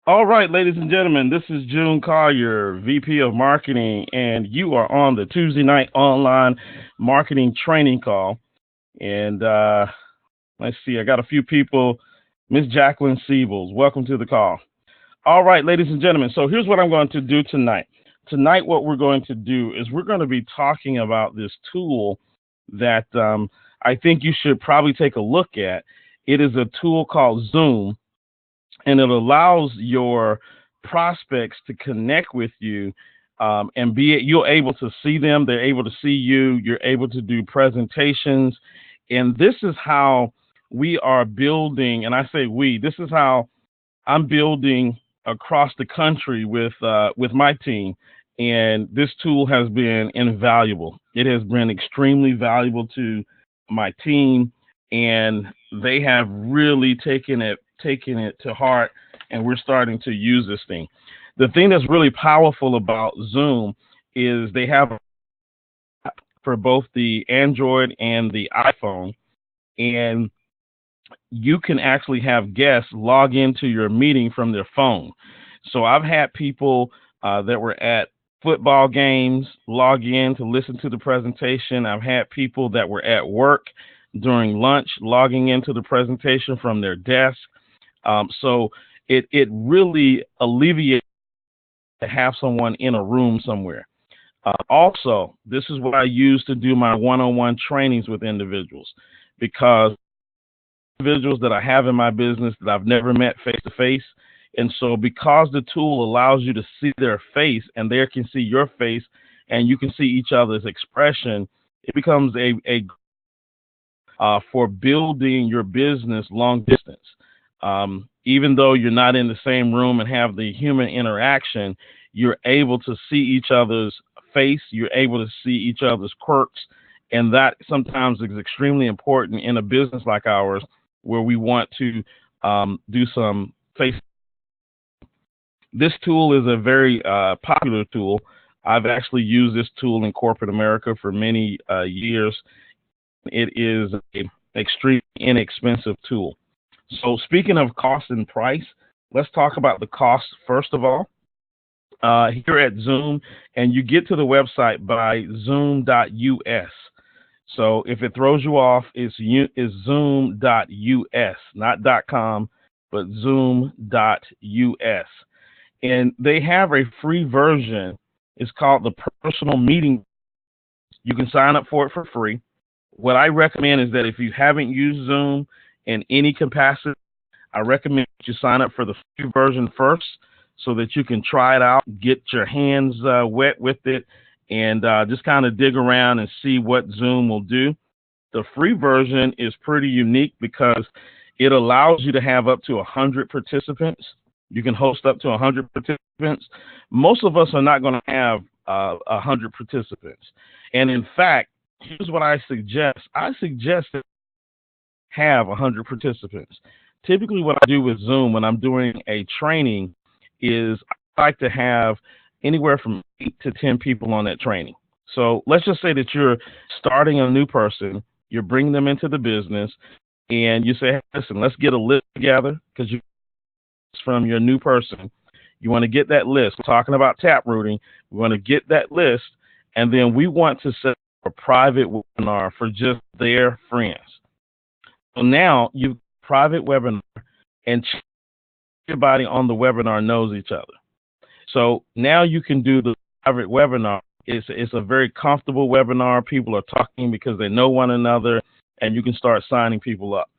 All right, ladies and gentlemen, this is June Collier, VP of Marketing, and you are on the Tuesday night online marketing training call. And let's see, I got a few people. Miss Jacqueline Siebels, welcome to the call. All right, ladies and gentlemen, so here's what I'm going to do tonight. Tonight, what we're going to do is we're going to be talking about this tool that I think you should probably take a look at. It is a tool called Zoom, and it allows your prospects to connect with you, and you're able to see them, they're able to see you, you're able to do presentations. And this is how we are building, and I say we, this is how I'm building across the country with my team. And this tool has been invaluable. It has been extremely valuable to my team, and they have really taken it to heart, and we're starting to use this thing. The thing that's really powerful about Zoom is they have for both the Android and the iPhone, and you can actually have guests log into your meeting from their phone. So I've had people that were at football games log in to listen to the presentation. I've had people that were at work during lunch logging into the presentation from their desk. So it really alleviates to have someone in a room somewhere. Also, this is what I use to do my one-on-one trainings with individuals, because individuals that I have in my business that I've never met face to face. And so because the tool allows you to see their face and they can see your face and you can see each other's expression, it becomes a for building your business long distance. Even though you're not in the same room and have the human interaction, you're able to see each other's face, you're able to see each other's quirks, and that sometimes is extremely important in a business like ours where we want to do some face. This tool is a very popular tool. I've actually used this tool in corporate America for many years. It is an extremely inexpensive tool. So speaking of cost and price, let's talk about the cost first of all. Here at Zoom, and you get to the website by zoom.us. So if it throws you off, it's zoom.us, not .com, but zoom.us. And they have a free version. It's called the Personal Meeting. You can sign up for it for free. What I recommend is that if you haven't used Zoom in any capacity, I recommend you sign up for the free version first so that you can try it out, get your hands wet with it, and just kind of dig around and see what Zoom will do. The free version is pretty unique because it allows you to have up to 100 participants. You can host up to 100 participants. Most of us are not going to have 100 participants. And in fact, here's what I suggest. I suggest that you have 100 participants. Typically what I do with Zoom when I'm doing a training is I like to have anywhere from 8 to 10 people on that training. So let's just say that you're starting a new person, you're bringing them into the business, and you say, hey, listen, let's get a list together because you from your new person. You want to get that list. We're talking about tap rooting. We want to get that list, and then we want to set a private webinar for just their friends. So now you've private webinar, and everybody on the webinar knows each other. So now you can do the private webinar. It's a very comfortable webinar. People are talking because they know one another, and you can start signing people up.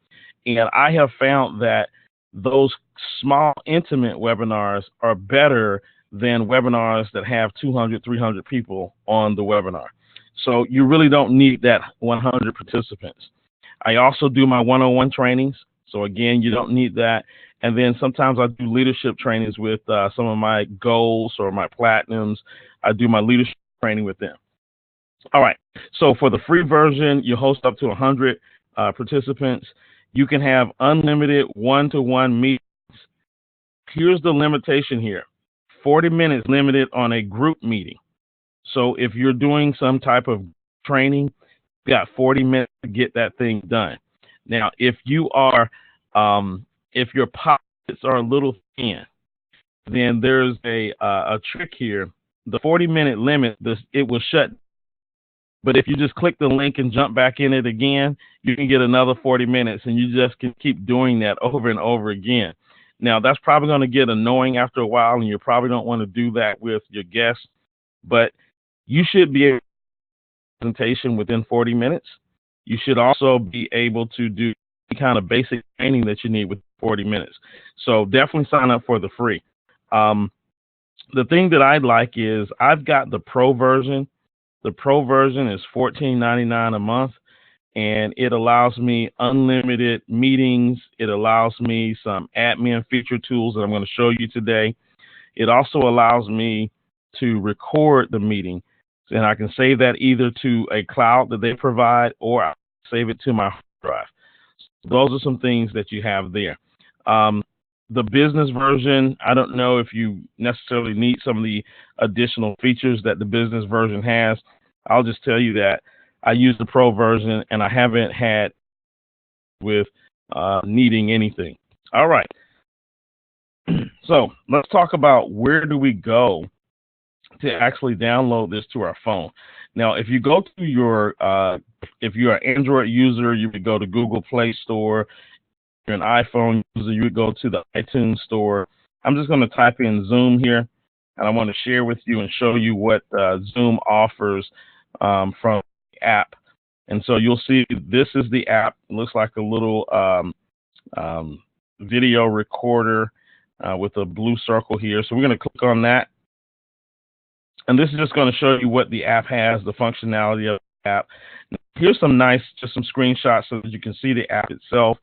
And I have found that those small, intimate webinars are better than webinars that have 200, 300 people on the webinar. So you really don't need that 100 participants. I also do my one-on-one trainings. So again, you don't need that. And then sometimes I do leadership trainings with some of my goals or my platinums. I do my leadership training with them. All right. So for the free version, you host up to 100 participants. You can have unlimited one-to-one meetings. Here's the limitation here. 40 minutes limited on a group meeting. So if you're doing some type of training, you got 40 minutes to get that thing done. Now, if you are, if your pockets are a little thin, then there's a trick here. The 40-minute limit, it will shut. But if you just click the link and jump back in it again, you can get another 40 minutes, and you just can keep doing that over and over again. Now, that's probably going to get annoying after a while, and you probably don't want to do that with your guests, but you should be able to do a presentation within 40 minutes. You should also be able to do any kind of basic training that you need with 40 minutes. So definitely sign up for the free. The thing that I like is I've got the pro version. The pro version is $14.99 a month, and it allows me unlimited meetings. It allows me some admin feature tools that I'm going to show you today. It also allows me to record the meeting, and I can save that either to a cloud that they provide, or I save it to my hard drive. So those are some things that you have there. The business version, I don't know if you necessarily need some of the additional features that the business version has. I'll just tell you that I use the pro version, and I haven't had with needing anything. All right. So let's talk about where do we go to actually download this to our phone. Now, if you go to your, if you're an Android user, you would go to Google Play Store. If you're an iPhone user, you would go to the iTunes Store. I'm just going to type in Zoom here, and I want to share with you and show you what Zoom offers from the app. And so you'll see this is the app. It looks like a little video recorder with a blue circle here. So we're going to click on that. And this is just going to show you what the app has, the functionality of the app. Here's some just some screenshots so that you can see the app itself.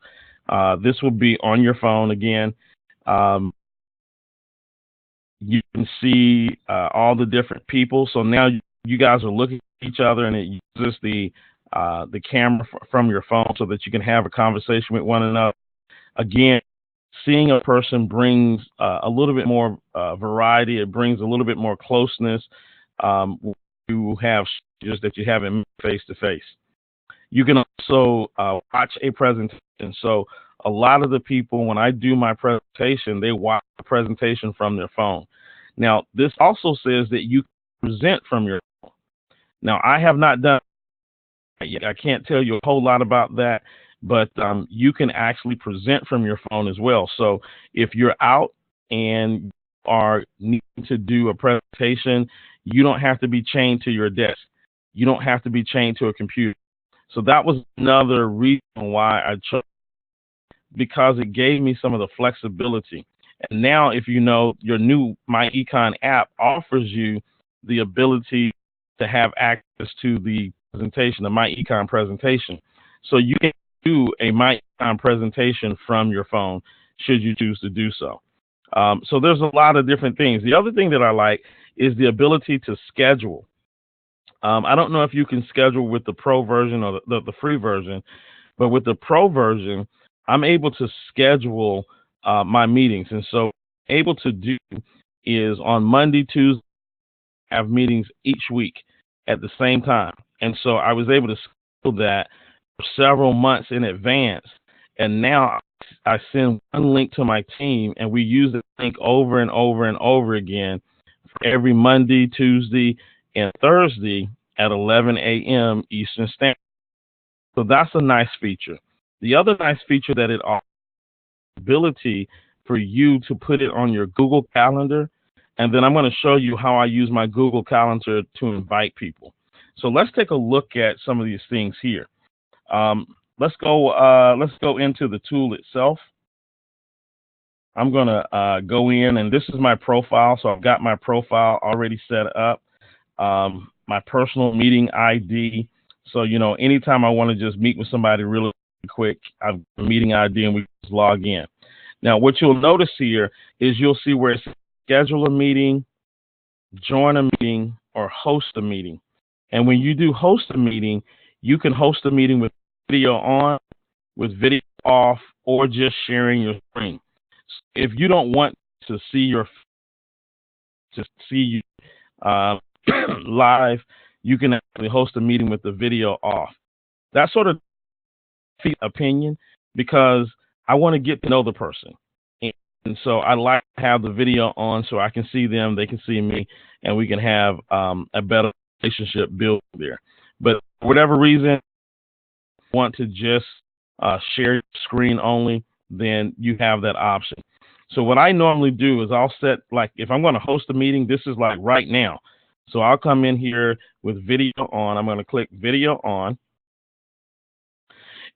This will be on your phone again. You can see all the different people. So now you guys are looking at each other, and it uses the camera from your phone so that you can have a conversation with one another. Again, seeing a person brings a little bit more variety. It brings a little bit more closeness. You have just that you haven't face to face. You can also watch a presentation. So a lot of the people, when I do my presentation, they watch the presentation from their phone. Now, this also says that you can present from your phone. Now, I have not done that yet. I can't tell you a whole lot about that, but you can actually present from your phone as well. So if you're out and are needing to do a presentation, you don't have to be chained to your desk. You don't have to be chained to a computer. So that was another reason why I chose, because it gave me some of the flexibility. And now, if you know, your new MyEcon app offers you the ability to have access to the presentation, the MyEcon presentation. So you can do a MyEcon presentation from your phone should you choose to do so. So there's a lot of different things. The other thing that I like is the ability to schedule. I don't know if you can schedule with the pro version or the free version, but with the pro version, I'm able to schedule my meetings. And so able to do is on Monday, Tuesday, have meetings each week at the same time. And so I was able to schedule that for several months in advance. And now I send one link to my team, and we use the link over and over and over again for every Monday, Tuesday, and Thursday at 11 a.m. Eastern Standard. So that's a nice feature. The other nice feature that it offers is the ability for you to put it on your Google Calendar. And then I'm going to show you how I use my Google Calendar to invite people. So let's take a look at some of these things here. Let's go into the tool itself. I'm going to go in, and this is my profile. So I've got my profile already set up. My personal meeting ID. So, you know, anytime I want to just meet with somebody really quick, I've got a meeting ID and we just log in. Now, what you'll notice here is you'll see where it says schedule a meeting, join a meeting, or host a meeting. And when you do host a meeting, you can host a meeting with video on, with video off, or just sharing your screen. If you don't want to see you live, you can actually host a meeting with the video off. That's sort of opinion, because I want to get to know the person. And And so I like to have the video on so I can see them, they can see me, and we can have a better relationship built there. But for whatever reason, want to just share screen only, then you have that option. So what I normally do is I'll set, like, if I'm going to host a meeting, this is like right now. So I'll come in here with video on. I'm going to click video on.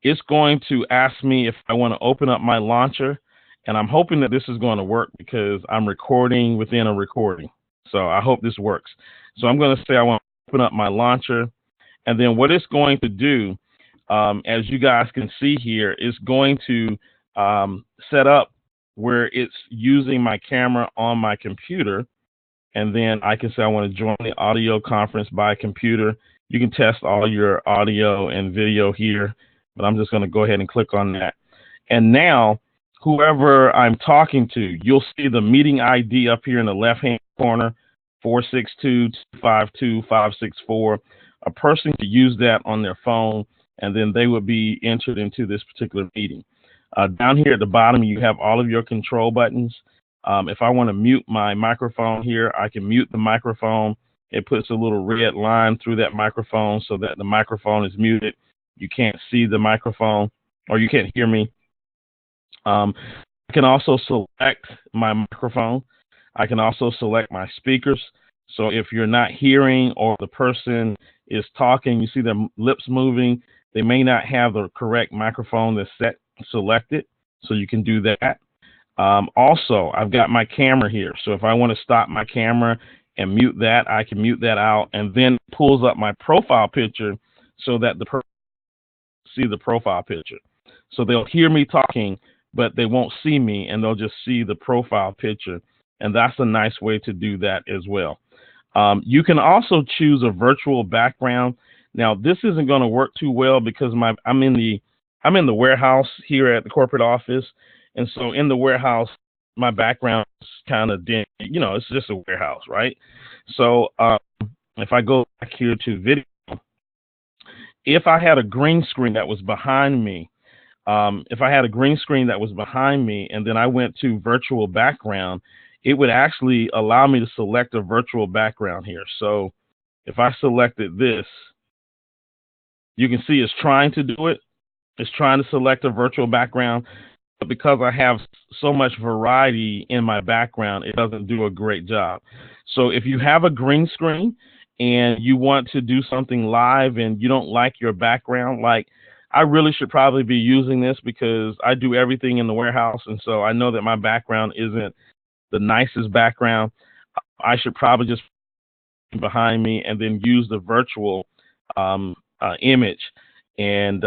It's going to ask me if I want to open up my launcher, and I'm hoping that this is going to work because I'm recording within a recording. So I hope this works. So I'm going to say I want to open up my launcher, and then what it's going to do, as you guys can see here, is going to set up where it's using my camera on my computer, and then I can say I want to join the audio conference by computer. You can test all your audio and video here, but I'm just going to go ahead and click on that. And now, whoever I'm talking to, you'll see the meeting ID up here in the left-hand corner, 462-252-564. A person could use that on their phone, and then they would be entered into this particular meeting. Down here at the bottom, you have all of your control buttons. If I want to mute my microphone here, I can mute the microphone. It puts a little red line through that microphone so that the microphone is muted. You can't see the microphone, or you can't hear me. I can also select my microphone. I can also select my speakers. So if you're not hearing or the person is talking, you see their lips moving, they may not have the correct microphone that's selected. So you can do that. Also, I've got my camera here. So if I want to stop my camera and mute that, I can mute that out, and then it pulls up my profile picture so that the person see the profile picture. So they'll hear me talking, but they won't see me, and they'll just see the profile picture. And that's a nice way to do that as well. You can also choose a virtual background. Now, this isn't going to work too well because I'm in the warehouse here at the corporate office, and so in the warehouse, my background is kind of dim. You know, it's just a warehouse, right? So if I go back here to video, if I had a green screen that was behind me, and then I went to virtual background, it would actually allow me to select a virtual background here. So if I selected this, you can see it's trying to do it. It's trying to select a virtual background, but because I have so much variety in my background, it doesn't do a great job. So if you have a green screen and you want to do something live and you don't like your background, like I really should probably be using this because I do everything in the warehouse, and so I know that my background isn't the nicest background. I should probably just behind me and then use the virtual image and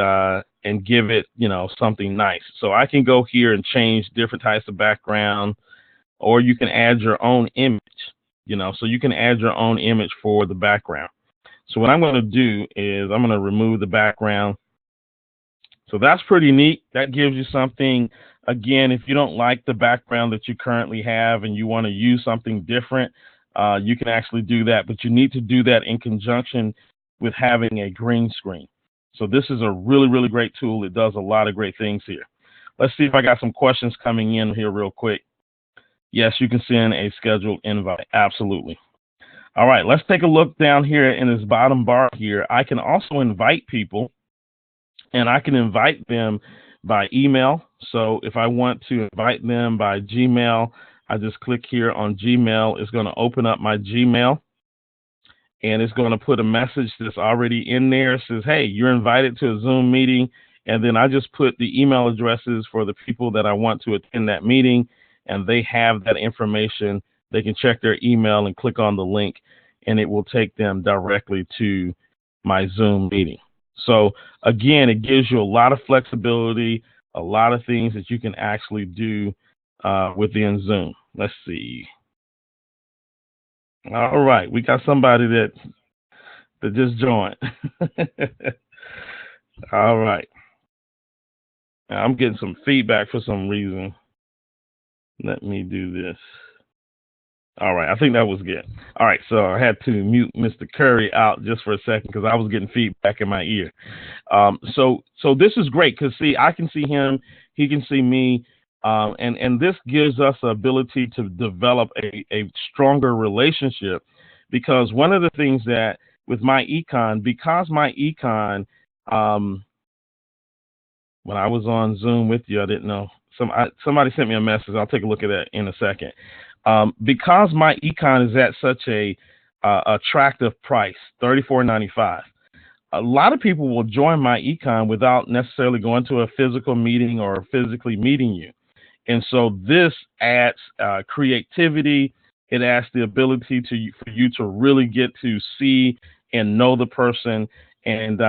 give it, you know, something nice. So I can go here and change different types of background, or you can add your own image, you know, so you can add your own image for the background. So what I'm going to do is I'm going to remove the background. So that's pretty neat. That gives you something. Again, if you don't like the background that you currently have and you want to use something different, you can actually do that, but you need to do that in conjunction with having a green screen. So this is a really, really great tool. It does a lot of great things here. Let's see if I got some questions coming in here real quick. Yes, you can send a scheduled invite. Absolutely. All right, let's take a look down here in this bottom bar here. I can also invite people, and I can invite them by email. So if I want to invite them by Gmail, I just click here on Gmail. It's going to open up my Gmail, and it's going to put a message that's already in there. It says, hey, you're invited to a Zoom meeting. And then I just put the email addresses for the people that I want to attend that meeting, and they have that information. They can check their email and click on the link, and it will take them directly to my Zoom meeting. So again, it gives you a lot of flexibility, a lot of things that you can actually do within Zoom. Let's see. All right, we got somebody that just joined. All right. Now, I'm getting some feedback for some reason. Let me do this. All right, I think that was good. All right, so I had to mute Mr. Curry out just for a second because I was getting feedback in my ear. So this is great because, see, I can see him, he can see me. And this gives us the ability to develop a stronger relationship, because one of the things that with my econ, because my econ, when I was on Zoom with you, I didn't know. Somebody sent me a message. I'll take a look at that in a second. Because my econ is at such a attractive price, $34.95. A lot of people will join my econ without necessarily going to a physical meeting or physically meeting you. And so this adds creativity. It adds the ability for you to really get to see and know the person. And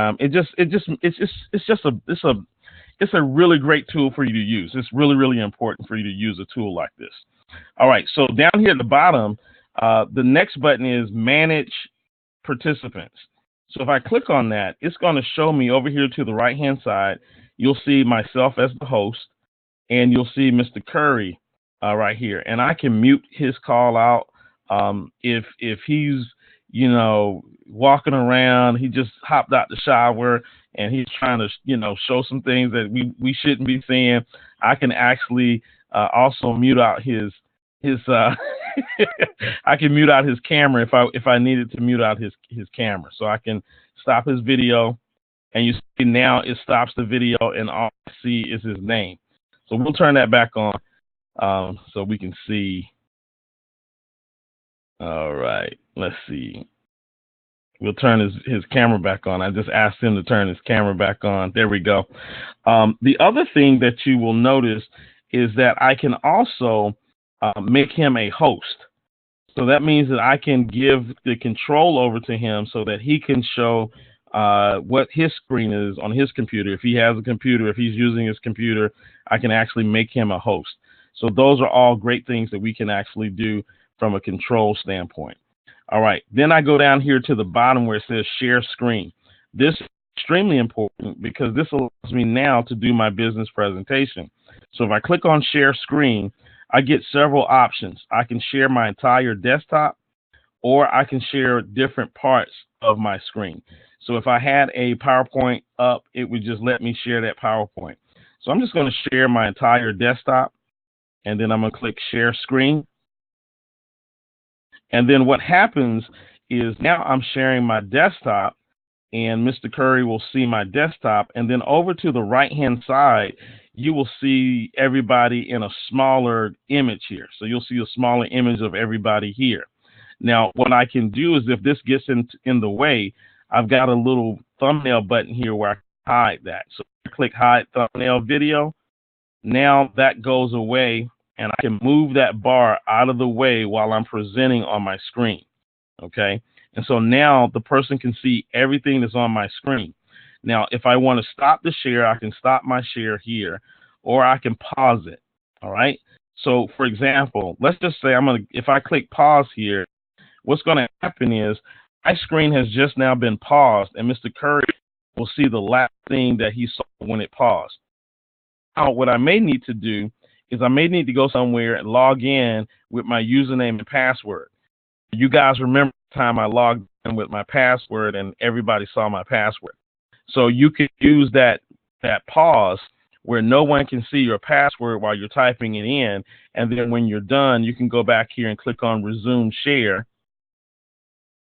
it's a really great tool for you to use. It's really, really important for you to use a tool like this. All right, so down here at the bottom, the next button is Manage Participants. So if I click on that, it's going to show me over here to the right-hand side. You'll see myself as the host, and you'll see Mr. Curry right here. And I can mute his call out if he's, walking around. He just hopped out the shower and he's trying to, show some things that we shouldn't be seeing. I can actually also mute out his I can mute out his camera if I needed to mute out his camera. So I can stop his video, and you see now it stops the video and all I see is his name. So we'll turn that back on so we can see. All right, let's see. We'll turn his camera back on. I just asked him to turn his camera back on. There we go. The other thing that you will notice is that I can also make him a host. So that means that I can give the control over to him so that he can show what his screen is on his computer. If he has a computer, if he's using his computer, I can actually make him a host. So those are all great things that we can actually do from a control standpoint. All right, then I go down here to the bottom where it says Share Screen. This is extremely important because this allows me now to do my business presentation. So if I click on Share Screen, I get several options. I can share my entire desktop, or I can share different parts of my screen. So if I had a PowerPoint up, it would just let me share that PowerPoint. So I'm just going to share my entire desktop, and then I'm going to click Share Screen. And then what happens is now I'm sharing my desktop, and Mr. Curry will see my desktop. And then over to the right-hand side, you will see everybody in a smaller image here. So you'll see a smaller image of everybody here. Now, what I can do is if this gets in the way, I've got a little thumbnail button here where I can hide that. So I click Hide Thumbnail Video. Now that goes away, and I can move that bar out of the way while I'm presenting on my screen, okay? And so now the person can see everything that's on my screen. Now, if I want to stop the share, I can stop my share here, or I can pause it, all right? So, for example, let's just say if I click pause here, what's going to happen is my screen has just now been paused, and Mr. Curry will see the last thing that he saw when it paused. Now, what I may need to do is I may need to go somewhere and log in with my username and password. You guys remember the time I logged in with my password and everybody saw my password. So you can use that pause where no one can see your password while you're typing it in. And then when you're done, you can go back here and click on Resume Share.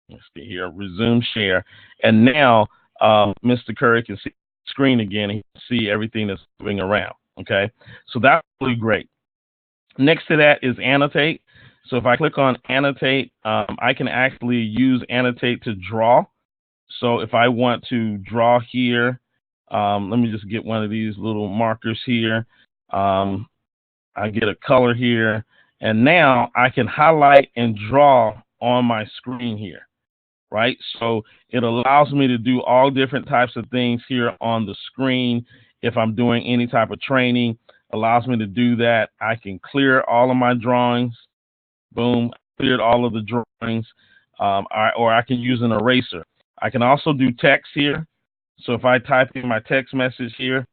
Let's see here, Resume Share. And now Mr. Curry can see the screen again and he can see everything that's moving around. Okay, so that's really great. Next to that is Annotate. So if I click on Annotate, I can actually use Annotate to draw. So if I want to draw here, let me just get one of these little markers here. I get a color here, and now I can highlight and draw on my screen here, right? So it allows me to do all different types of things here on the screen. If I'm doing any type of training, allows me to do that. I can clear all of my drawings. Boom, cleared all of the drawings. Or I can use an eraser. I can also do text here. So if I type in my text message here,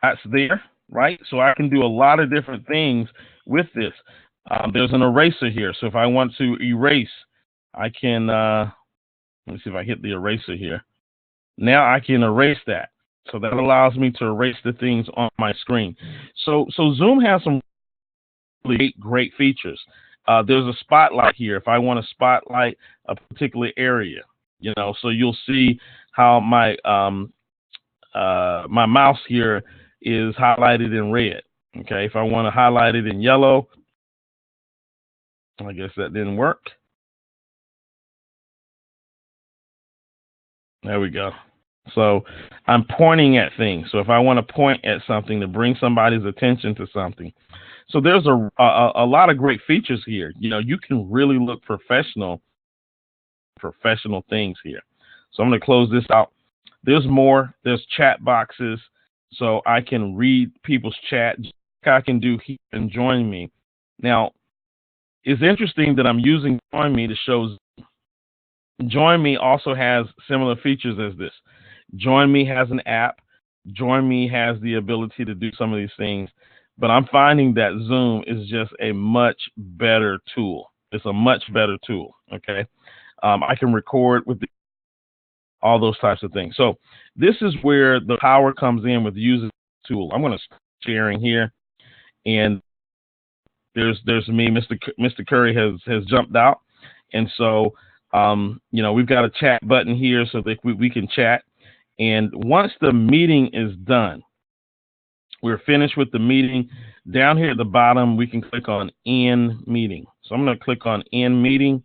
that's there, right? So I can do a lot of different things with this. There's an eraser here. So if I want to erase, I can, let me see if I hit the eraser here. Now I can erase that. So that allows me to erase the things on my screen. So Zoom has some really great features. There's a spotlight here. If I want to spotlight a particular area, so you'll see how my mouse here is highlighted in red. Okay, if I want to highlight it in yellow, I guess that didn't work. There we go. So I'm pointing at things. So if I want to point at something to bring somebody's attention to something. So there's a lot of great features here. You can really look professional things here. So I'm going to close this out. There's more. There's chat boxes. So I can read people's chat. I can do here and join me. Now, it's interesting that I'm using Join Me to show. Join Me also has similar features as this. Join Me has an app. Join Me has the ability to do some of these things. But I'm finding that Zoom is just a much better tool. It's a much better tool, okay? I can record with all those types of things. So this is where the power comes in with using the tool. I'm going to start sharing here. And there's me. Mr. Curry has jumped out. And so, we've got a chat button here so that we can chat. And once the meeting is done, we're finished with the meeting. Down here at the bottom, we can click on End Meeting. So I'm going to click on End Meeting,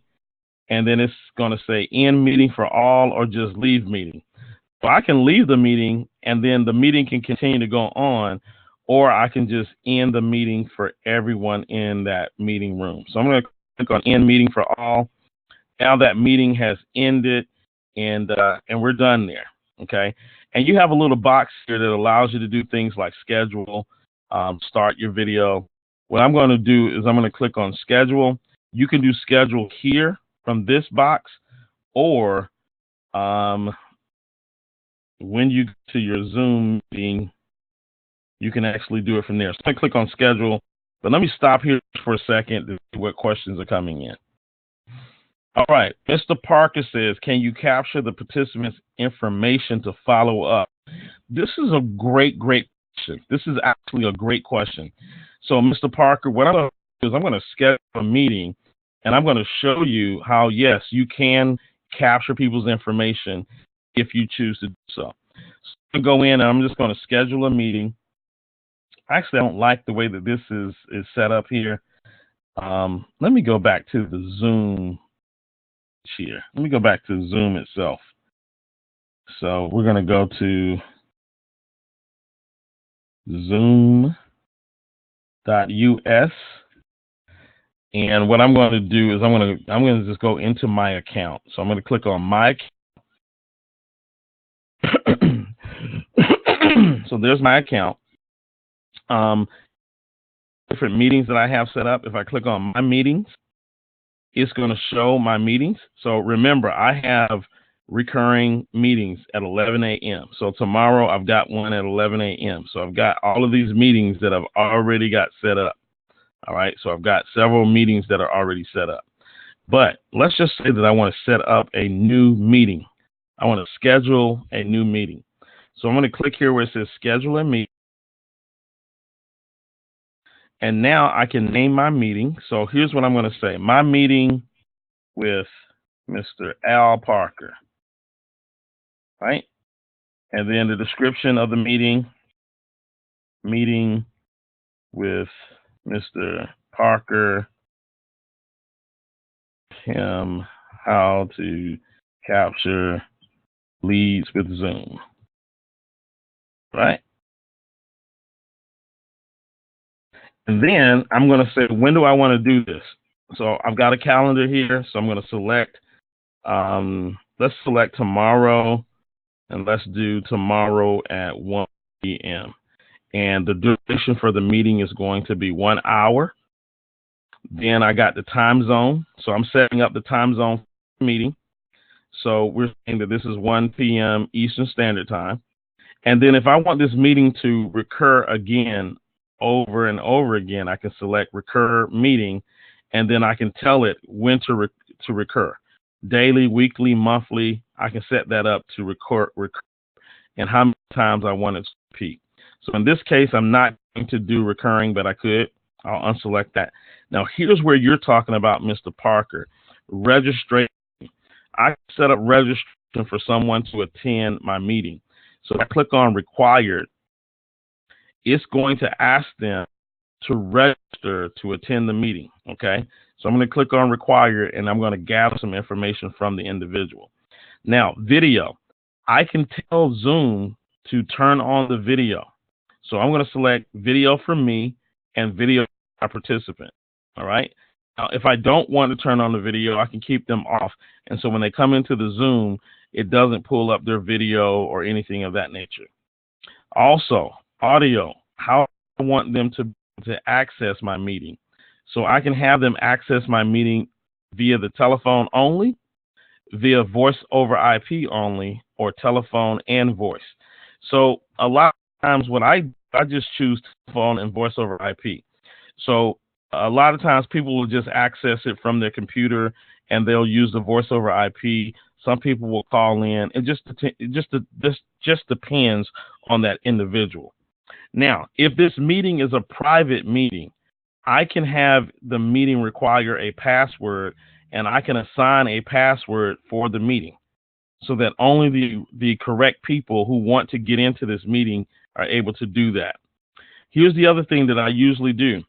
and then it's going to say End Meeting for all or just Leave Meeting. So I can leave the meeting, and then the meeting can continue to go on, or I can just end the meeting for everyone in that meeting room. So I'm going to click on End Meeting for all. Now that meeting has ended, and we're done there. Okay, and you have a little box here that allows you to do things like schedule, start your video. What I'm going to do is I'm going to click on schedule. You can do schedule here from this box, or when you go to your Zoom meeting, you can actually do it from there. So I'm going to click on schedule, but let me stop here for a second to see what questions are coming in. All right, Mr. Parker says, can you capture the participants' information to follow up? This is a great question. This is actually a great question. So, Mr. Parker, what I'm going to do is I'm going to schedule a meeting, and I'm going to show you how, yes, you can capture people's information if you choose to do so. So I'm going to go in, and I'm just going to schedule a meeting. Actually, I don't like the way that this is set up here. Let me go back to the Zoom here. Let me go back to Zoom itself. So we're going to go to zoom.us, and what I'm going to do is I'm going to just go into my account. So I'm going to click on my account. So there's my account. Different meetings that I have set up. If I click on my meetings, it's going to show my meetings. So remember, I have recurring meetings at 11 a.m. So tomorrow I've got one at 11 a.m. So I've got all of these meetings that I've already got set up. All right. So I've got several meetings that are already set up. But let's just say that I want to set up a new meeting. I want to schedule a new meeting. So I'm going to click here where it says schedule a meeting. And now I can name my meeting. So here's what I'm going to say. My meeting with Mr. Al Parker. Right? And then the description of the meeting with Mr. Parker, him, how to capture leads with Zoom. Right? And then I'm going to say, when do I want to do this? So I've got a calendar here. So I'm going to select, let's select tomorrow, and let's do tomorrow at 1 p.m. And the duration for the meeting is going to be 1 hour. Then I got the time zone. So I'm setting up the time zone for the meeting. So we're saying that this is 1 p.m. Eastern Standard Time. And then if I want this meeting to recur again, over and over again, I can select recur meeting, and then I can tell it when to recur. Daily, weekly, monthly, I can set that up to recur. and how many times I want it to repeat. So in this case, I'm not going to do recurring, but I could. I'll unselect that. Now, here's where you're talking about, Mr. Parker, registration. I set up registration for someone to attend my meeting. So if I click on required, it's going to ask them to register to attend the meeting, okay? So I'm going to click on required, and I'm going to gather some information from the individual. Now, video. I can tell Zoom to turn on the video. So I'm going to select video for me and video for my participant, all right? Now, if I don't want to turn on the video, I can keep them off. And so when they come into the Zoom, it doesn't pull up their video or anything of that nature. Also, audio, how I want them to access my meeting. So I can have them access my meeting via the telephone only, via voice over IP only, or telephone and voice. So a lot of times what I just choose telephone and voice over IP. So a lot of times people will just access it from their computer and they'll use the voice over IP. Some people will call in. It just depends on that individual. Now, if this meeting is a private meeting, I can have the meeting require a password, and I can assign a password for the meeting so that only the correct people who want to get into this meeting are able to do that. Here's the other thing that I usually do.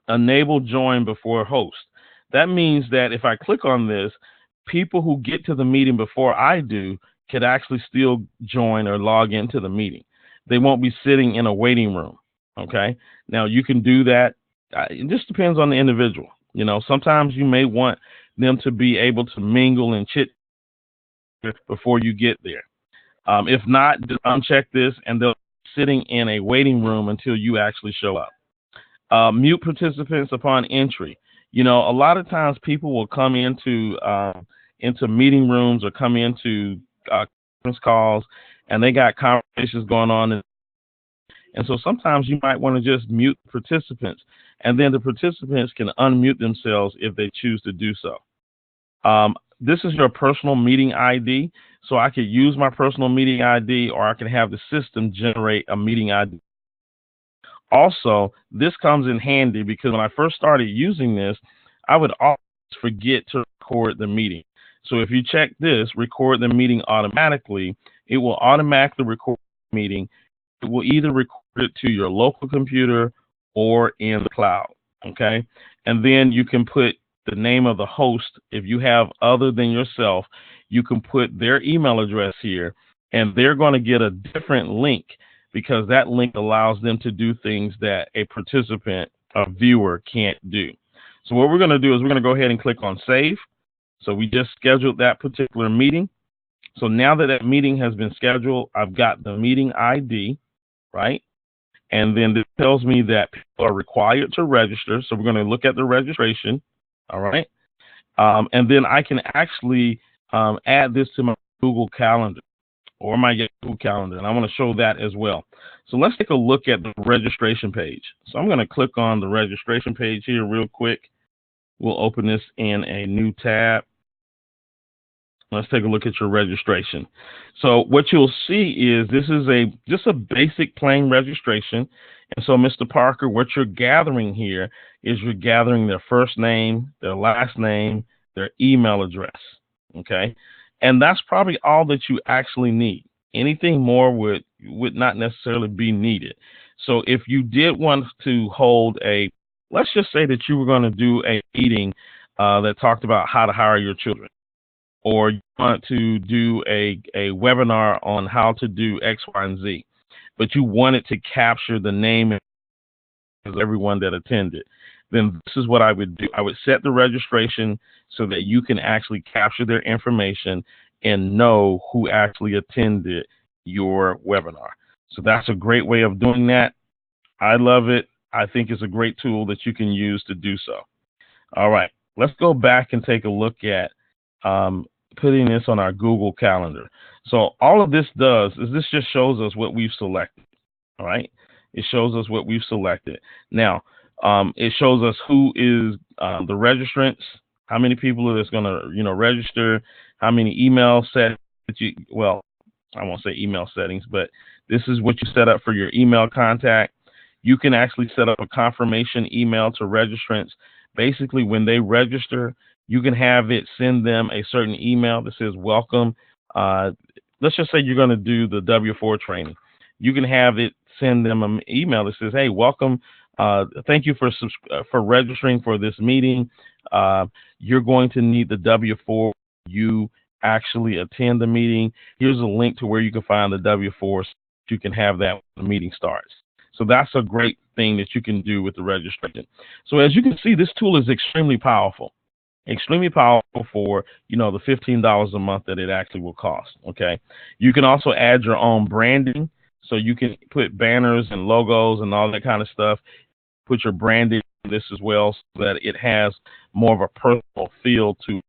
Enable join before host. That means that if I click on this, people who get to the meeting before I do could actually still join or log into the meeting. They won't be sitting in a waiting room, okay? Now, you can do that. It just depends on the individual. You know, sometimes you may want them to be able to mingle and chit before you get there. If not, just uncheck this, and they'll be sitting in a waiting room until you actually show up. Mute participants upon entry. You know, a lot of times people will come into meeting rooms or come into conference calls, and they got conversations going on. And so sometimes you might want to just mute participants, and then the participants can unmute themselves if they choose to do so. This is your personal meeting ID. So I could use my personal meeting ID, or I can have the system generate a meeting ID. Also, this comes in handy because when I first started using this, I would always forget to record the meeting. So if you check this, record the meeting automatically, it will automatically record the meeting. It will either record it to your local computer or in the cloud, okay? And then you can put the name of the host. If you have other than yourself, you can put their email address here, and they're going to get a different link because that link allows them to do things that a participant, a viewer, can't do. So what we're going to do is we're going to go ahead and click on save. So we just scheduled that particular meeting. So now that that meeting has been scheduled, I've got the meeting ID, right? And then this tells me that people are required to register. So we're going to look at the registration, all right? And then I can actually add this to my Google Calendar or my Yahoo Calendar, and I want to show that as well. So let's take a look at the registration page. So I'm going to click on the registration page here real quick. We'll open this in a new tab. Let's take a look at your registration. So what you'll see is this is just a basic plain registration. And so, Mr. Parker, what you're gathering here is you're gathering their first name, their last name, their email address, okay? And that's probably all that you actually need. Anything more would not necessarily be needed. So if you did want to hold let's just say that you were going to do a meeting that talked about how to hire your children, or you want to do a webinar on how to do X, Y, and Z, but you wanted to capture the name of everyone that attended, then this is what I would do. I would set the registration so that you can actually capture their information and know who actually attended your webinar. So that's a great way of doing that. I love it. I think it's a great tool that you can use to do so. All right, let's go back and take a look at putting this on our Google Calendar. So all of this does is this just shows us what we've selected. All right, it shows us what we've selected. Now, it shows us who is the registrants, how many people are that's going to register, how many email sets that I won't say email settings, but this is what you set up for your email contact. You can actually set up a confirmation email to registrants. Basically, when they register, you can have it send them a certain email that says welcome. Let's just say you're going to do the W4 training. You can have it send them an email that says, hey, welcome. Thank you for registering for this meeting. You're going to need the W4. You actually attend the meeting. Here's a link to where you can find the W4 so you can have that when the meeting starts. So that's a great thing that you can do with the registration. So as you can see, this tool is extremely powerful for, the $15 a month that it actually will cost. Okay. You can also add your own branding. So you can put banners and logos and all that kind of stuff, put your branding in this as well so that it has more of a personal feel to,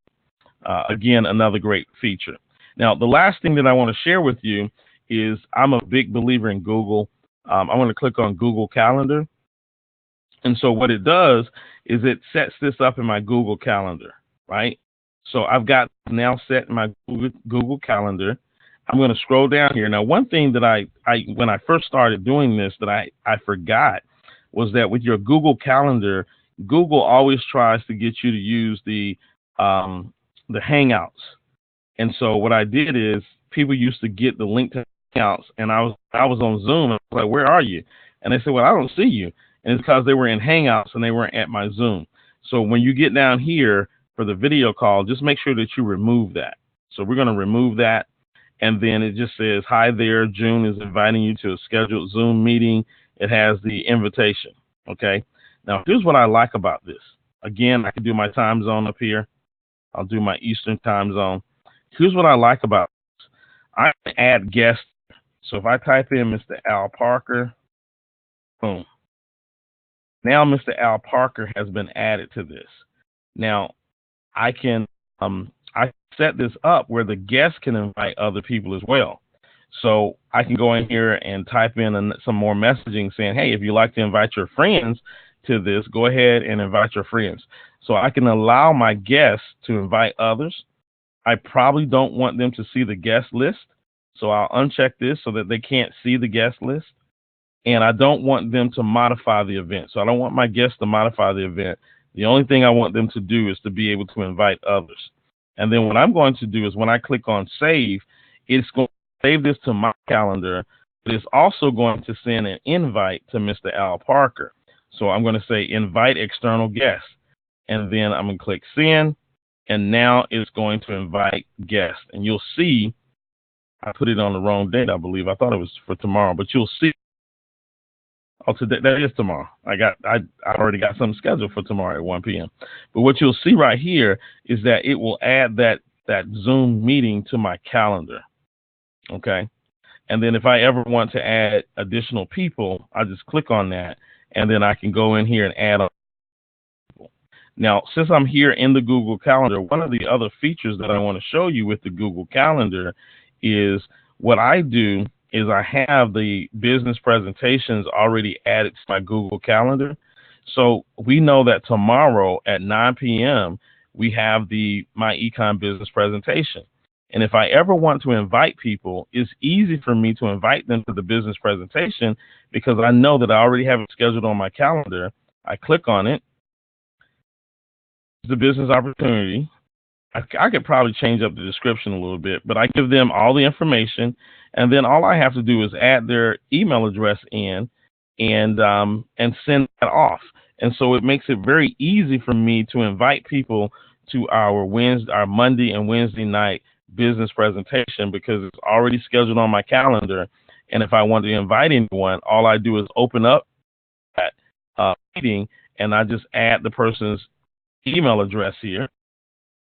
again, another great feature. Now, the last thing that I want to share with you is I'm a big believer in Google. I want to click on Google Calendar. And so what it does is it sets this up in my Google Calendar, right? So I've got now set in my Google Calendar. I'm going to scroll down here. Now, one thing that I when I first started doing this that I forgot was that with your Google Calendar, Google always tries to get you to use the Hangouts. And so what I did is people used to get the link to Hangouts, and I was on Zoom, and I was like, where are you? And they said, well, I don't see you. And it's because they were in Hangouts and they weren't at my Zoom. So when you get down here for the video call, just make sure that you remove that. So we're going to remove that. And then it just says, hi there, June is inviting you to a scheduled Zoom meeting. It has the invitation. Okay. Now, here's what I like about this. Again, I can do my time zone up here. I'll do my Eastern time zone. Here's what I like about this. I can add guests. So if I type in Mr. Al Parker, boom. Now Mr. Al Parker has been added to this. Now I can I set this up where the guests can invite other people as well. So I can go in here and type in some more messaging saying, hey, if you'd like to invite your friends to this, go ahead and invite your friends. So I can allow my guests to invite others. I probably don't want them to see the guest list. So I'll uncheck this so that they can't see the guest list. And I don't want them to modify the event. So I don't want my guests to modify the event. The only thing I want them to do is to be able to invite others. And then what I'm going to do is when I click on save, it's going to save this to my calendar. But it's also going to send an invite to Mr. Al Parker. So I'm going to say invite external guests. And then I'm going to click send. And now it's going to invite guests. And you'll see, I put it on the wrong date, I believe. I thought it was for tomorrow, but you'll see. Oh, today, that is tomorrow. I already got something scheduled for tomorrow at 1 p.m. But what you'll see right here is that it will add that Zoom meeting to my calendar. Okay. And then if I ever want to add additional people, I just click on that, and then I can go in here and add on people. Now, since I'm here in the Google Calendar, one of the other features that I want to show you with the Google Calendar is what I do is I have the business presentations already added to my Google Calendar. So we know that tomorrow at 9 p.m., we have my Econ business presentation. And if I ever want to invite people, it's easy for me to invite them to the business presentation because I know that I already have it scheduled on my calendar. I click on it, the business opportunity. I could probably change up the description a little bit, but I give them all the information, and then all I have to do is add their email address in and send that off. And so it makes it very easy for me to invite people to our Monday and Wednesday night business presentation because it's already scheduled on my calendar. And if I want to invite anyone, all I do is open up that meeting, and I just add the person's email address here.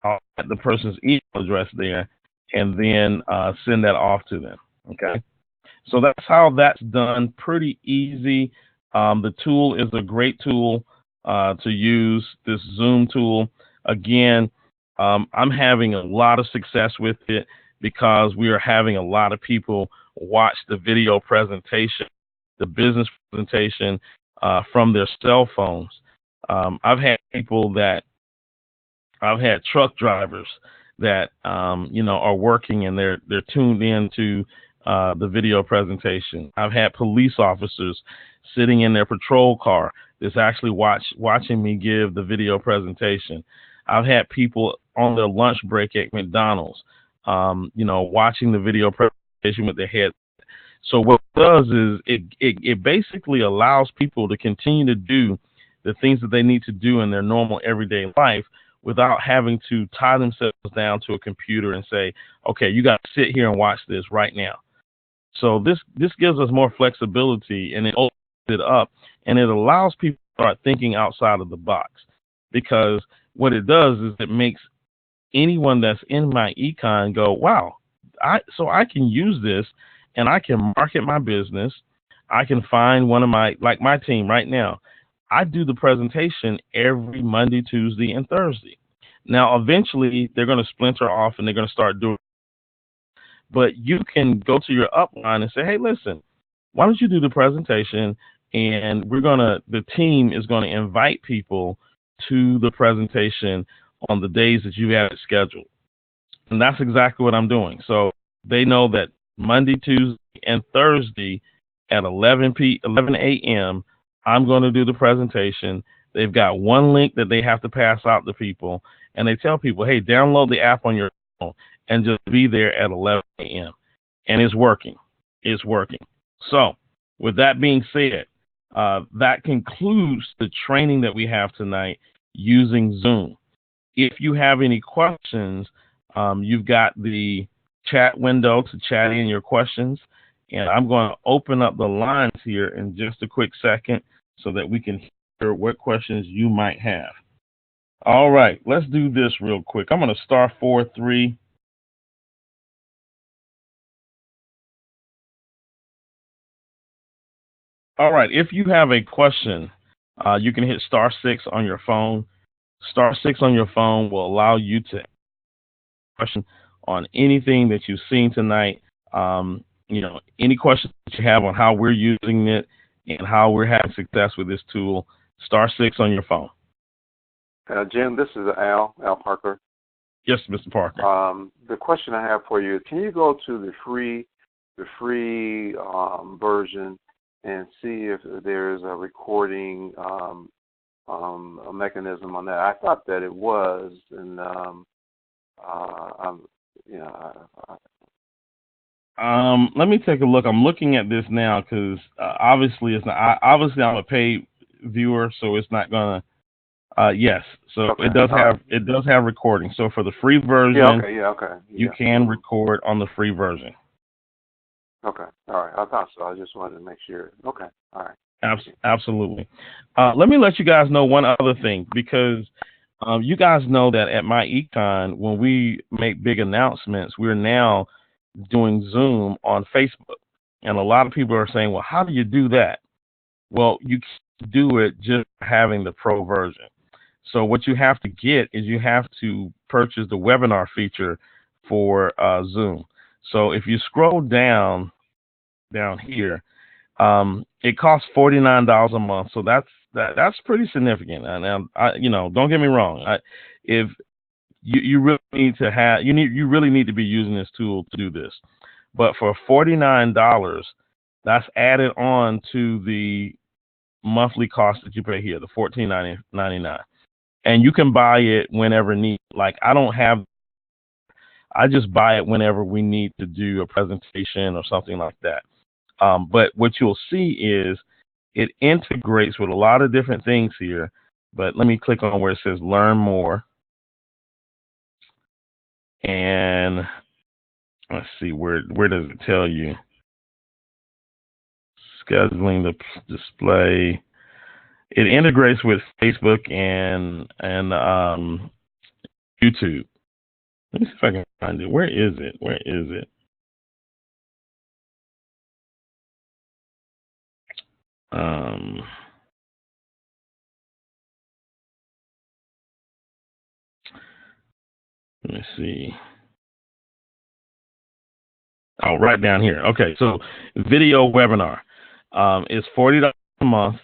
I'll add the person's email address there, and then send that off to them. Okay, so that's how that's done. Pretty easy. The tool is a great tool to use. This Zoom tool. Again, I'm having a lot of success with it because we are having a lot of people watch the video presentation, the business presentation from their cell phones. I've had truck drivers that are working, and they're tuned into the video presentation. I've had police officers sitting in their patrol car that's actually watching me give the video presentation. I've had people on their lunch break at McDonald's, watching the video presentation with their head. So what it does is it basically allows people to continue to do the things that they need to do in their normal everyday life without having to tie themselves down to a computer and say, okay, you got to sit here and watch this right now. So this gives us more flexibility, and it opens it up, and it allows people to start thinking outside of the box, because what it does is it makes anyone that's in my econ go, wow, I can use this, and I can market my business. I can find one of my team right now. I do the presentation every Monday, Tuesday, and Thursday. Now, eventually, they're going to splinter off, and they're going to start doing. But you can go to your upline and say, hey, listen, why don't you do the presentation, and the team is going to invite people to the presentation on the days that you have it scheduled. And that's exactly what I'm doing. So they know that Monday, Tuesday, and Thursday at 11 a.m., I'm going to do the presentation. They've got one link that they have to pass out to people, and they tell people, hey, download the app on your phone and just be there at 11 a.m. And it's working. It's working. So with that being said, that concludes the training that we have tonight using Zoom. If you have any questions, you've got the chat window to chat in your questions. And I'm going to open up the lines here in just a quick second so that we can hear what questions you might have. All right, let's do this real quick. I'm going to star 43. All right, if you have a question, you can hit star 6 on your phone. Star 6 on your phone will allow you to question on anything that you've seen tonight. Any questions that you have on how we're using it and how we're having success with this tool, star 6 on your phone. Jim, this is Al Parker. Yes, Mr. Parker. The question I have for you, can you go to the free version and see if there's a recording a mechanism on that? I thought that it was, and let me take a look. I'm looking at this now because obviously it's not. Obviously, I'm a paid viewer, so it's not gonna. Yes, so okay. It does have recording. So for the free version, you can record on the free version. Okay, all right. I thought so. I just wanted to make sure. Okay, all right. Absolutely. Let me let you guys know one other thing, because you guys know that at my econ, when we make big announcements, we're now doing Zoom on Facebook. And a lot of people are saying, well, how do you do that? Well, you can do it just having the pro version. So what you have to get is you have to purchase the webinar feature for Zoom. So if you scroll down here, it costs $49 a month. So that's pretty significant. And don't get me wrong. If you really need to have, you really need to be using this tool to do this. But for $49, that's added on to the monthly cost that you pay here, the $14.99. And you can buy it whenever need. Like I just buy it whenever we need to do a presentation or something like that. But what you'll see is it integrates with a lot of different things here. But let me click on where it says learn more. And let's see, where does it tell you? Scheduling the display. It integrates with Facebook and YouTube. Let me see if I can find it. Where is it? Let me see. Oh, right down here. Okay, so video webinar is $40 a month,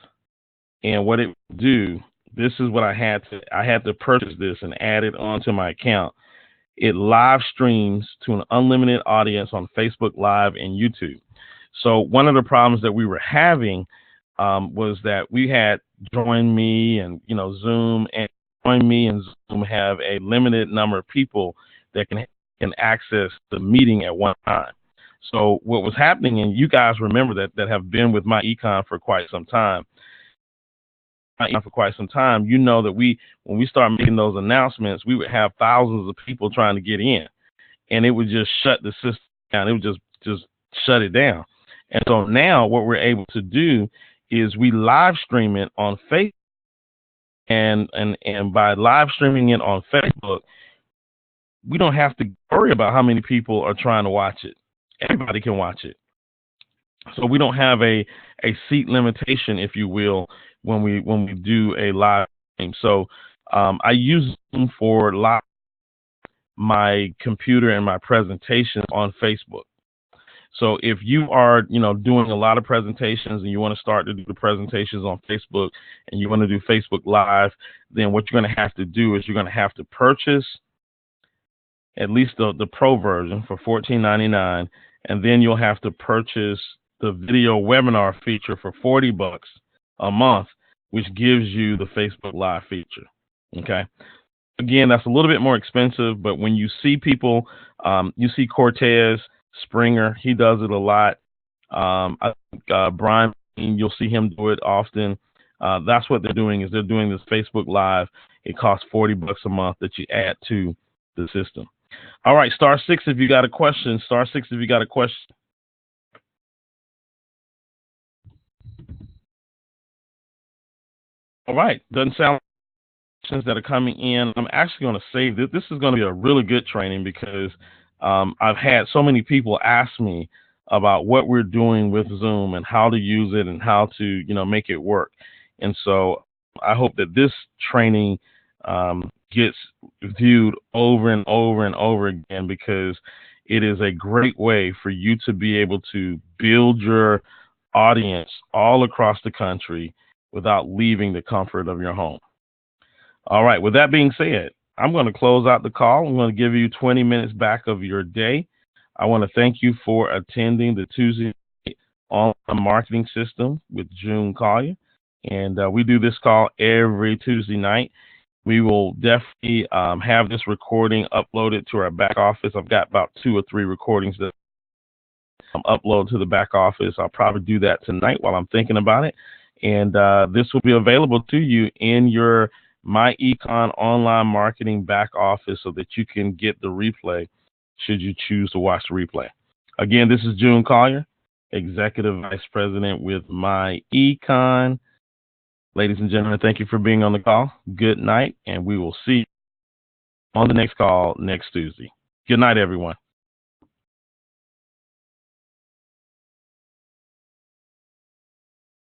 and what it would do, this is what I had to purchase this and add it onto my account. it live streams to an unlimited audience on Facebook Live and YouTube. So one of the problems that we were having was that we had Join Me and Zoom, and Join Me and Zoom have a limited number of people that can access the meeting at one time. So what was happening, and you guys remember that have been with my econ for quite some time. You know that when we start making those announcements, we would have thousands of people trying to get in, and it would just shut the system down. It would just shut it down. And so now what we're able to do is we live stream it on Facebook, and by live streaming it on Facebook, we don't have to worry about how many people are trying to watch it. Everybody can watch it. So we don't have a seat limitation, if you will, when we do a live stream. So I use Zoom for live my computer and my presentations on Facebook. So if you are, doing a lot of presentations and you want to start to do the presentations on Facebook and you want to do Facebook Live, then what you're going to have to do is you're going to have to purchase at least the Pro version for $14.99, and then you'll have to purchase the video webinar feature for $40 a month, which gives you the Facebook Live feature. Okay. Again, that's a little bit more expensive, but when you see people, you see Cortez Springer, he does it a lot. I think Brian, you'll see him do it often. That's what they're doing, is they're doing this Facebook Live. It costs $40 a month that you add to the system. All right, star 6 if you got a question. Star 6 if you got a question. All right, doesn't sound like questions that are coming in. I'm actually going to save this. This is going to be a really good training because I've had so many people ask me about what we're doing with Zoom and how to use it and how to, make it work. And so I hope that this training gets viewed over and over and over again, because it is a great way for you to be able to build your audience all across the country without leaving the comfort of your home. All right, with that being said, I'm going to close out the call. I'm going to give you 20 minutes back of your day. I want to thank you for attending the Tuesday Online Marketing System with June Collier. And we do this call every Tuesday night. We will definitely have this recording uploaded to our back office. I've got about 2 or 3 recordings that upload to the back office. I'll probably do that tonight while I'm thinking about it. And this will be available to you in your My Econ Online Marketing back office so that you can get the replay should you choose to watch the replay. Again, this is June Collier, Executive Vice President with My Econ. Ladies and gentlemen, thank you for being on the call. Good night, and we will see you on the next call next Tuesday. Good night, everyone.